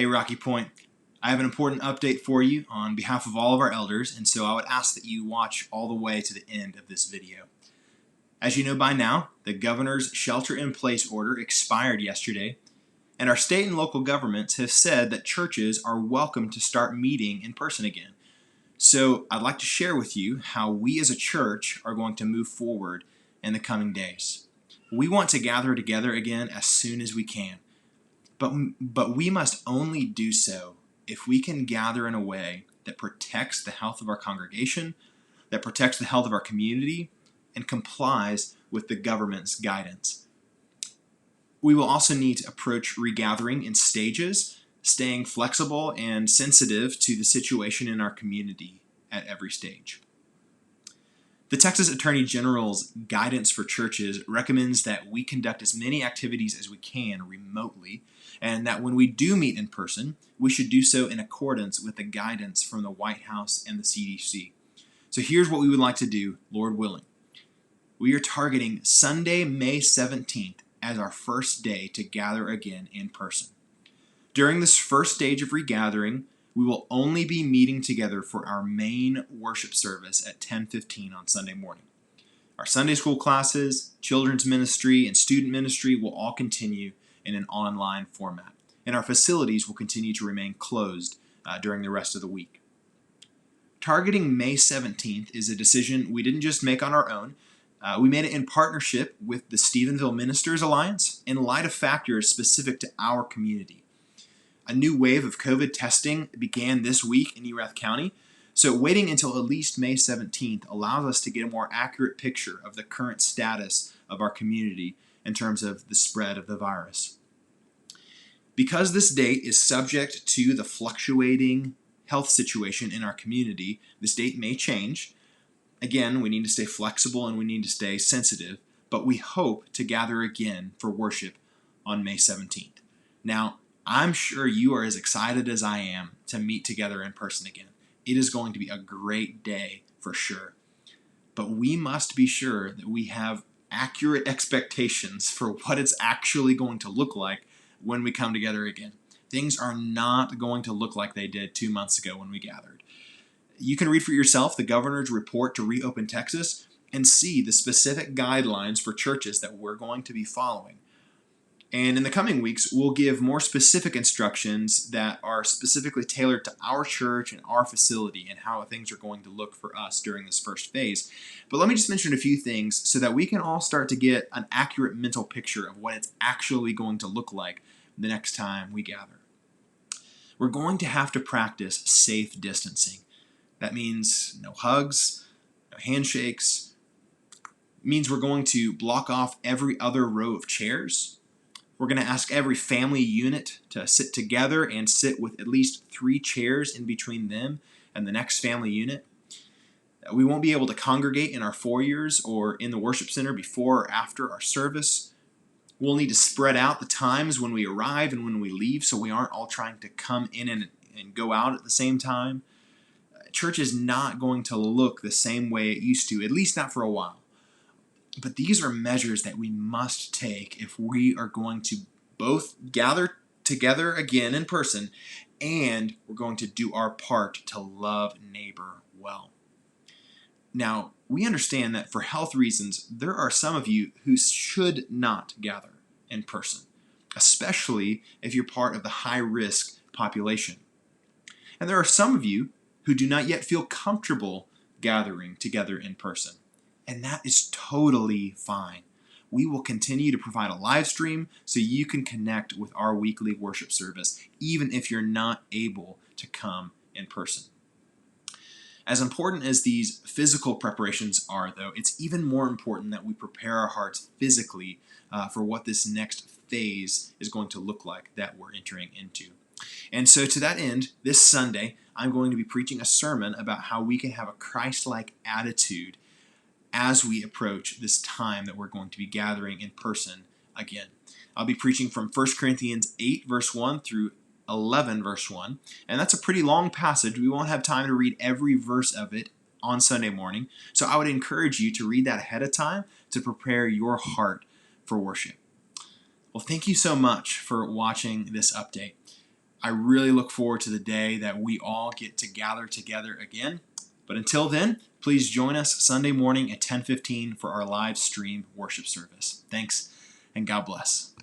Hey Rocky Point, I have an important update for you on behalf of all of our elders, and so I would ask that you watch all the way to the end of this video. As you know by now, the governor's shelter-in-place order expired yesterday, and our state and local governments have said that churches are welcome to start meeting in person again. So I'd like to share with you how we as a church are going to move forward in the coming days. We want to gather together again as soon as we can. But we must only do so if we can gather in a way that protects the health of our congregation, that protects the health of our community, and complies with the government's guidance. We will also need to approach regathering in stages, staying flexible and sensitive to the situation in our community at every stage. The Texas Attorney General's guidance for churches recommends that we conduct as many activities as we can remotely, and that when we do meet in person, we should do so in accordance with the guidance from the White House and the CDC. So here's what we would like to do, Lord willing. We are targeting Sunday, May 17th as our first day to gather again in person. During this first stage of regathering, we will only be meeting together for our main worship service at 10:15 on Sunday morning. Our Sunday school classes, children's ministry, and student ministry will all continue in an online format, and our facilities will continue to remain closed during the rest of the week. Targeting May 17th is a decision we didn't just make on our own. We made it in partnership with the Stephenville Ministers Alliance in light of factors specific to our community. A new wave of COVID testing began this week in Erath County, so waiting until at least May 17th allows us to get a more accurate picture of the current status of our community in terms of the spread of the virus. Because this date is subject to the fluctuating health situation in our community, this date may change. Again, we need to stay flexible and we need to stay sensitive, but we hope to gather again for worship on May 17th. Now, I'm sure you are as excited as I am to meet together in person again. It is going to be a great day for sure. But we must be sure that we have accurate expectations for what it's actually going to look like when we come together again. Things are not going to look like they did 2 months ago when we gathered. You can read for yourself the governor's report to reopen Texas and see the specific guidelines for churches that we're going to be following. And in the coming weeks, we'll give more specific instructions that are specifically tailored to our church and our facility and how things are going to look for us during this first phase. But let me just mention a few things so that we can all start to get an accurate mental picture of what it's actually going to look like the next time we gather. We're going to have to practice safe distancing. That means no hugs, no handshakes. It means we're going to block off every other row of chairs. We're going to ask every family unit to sit together and sit with at least 3 chairs in between them and the next family unit. We won't be able to congregate in our foyers or in the worship center before or after our service. We'll need to spread out the times when we arrive and when we leave so we aren't all trying to come in and go out at the same time. Church is not going to look the same way it used to, at least not for a while. But these are measures that we must take if we are going to both gather together again in person and we're going to do our part to love neighbor well. Now, we understand that for health reasons, there are some of you who should not gather in person, especially if you're part of the high-risk population. And there are some of you who do not yet feel comfortable gathering together in person. And that is totally fine. We will continue to provide a live stream so you can connect with our weekly worship service, even if you're not able to come in person. As important as these physical preparations are, though, it's even more important that we prepare our hearts physically for what this next phase is going to look like that we're entering into. And so to that end, this Sunday, I'm going to be preaching a sermon about how we can have a Christ-like attitude as we approach this time that we're going to be gathering in person again. I'll be preaching from 1 Corinthians 8, verse 1 through 11, verse 1. And that's a pretty long passage. We won't have time to read every verse of it on Sunday morning. So I would encourage you to read that ahead of time to prepare your heart for worship. Well, thank you so much for watching this update. I really look forward to the day that we all get to gather together again. But until then, please join us Sunday morning at 10:15 for our live stream worship service. Thanks, and God bless.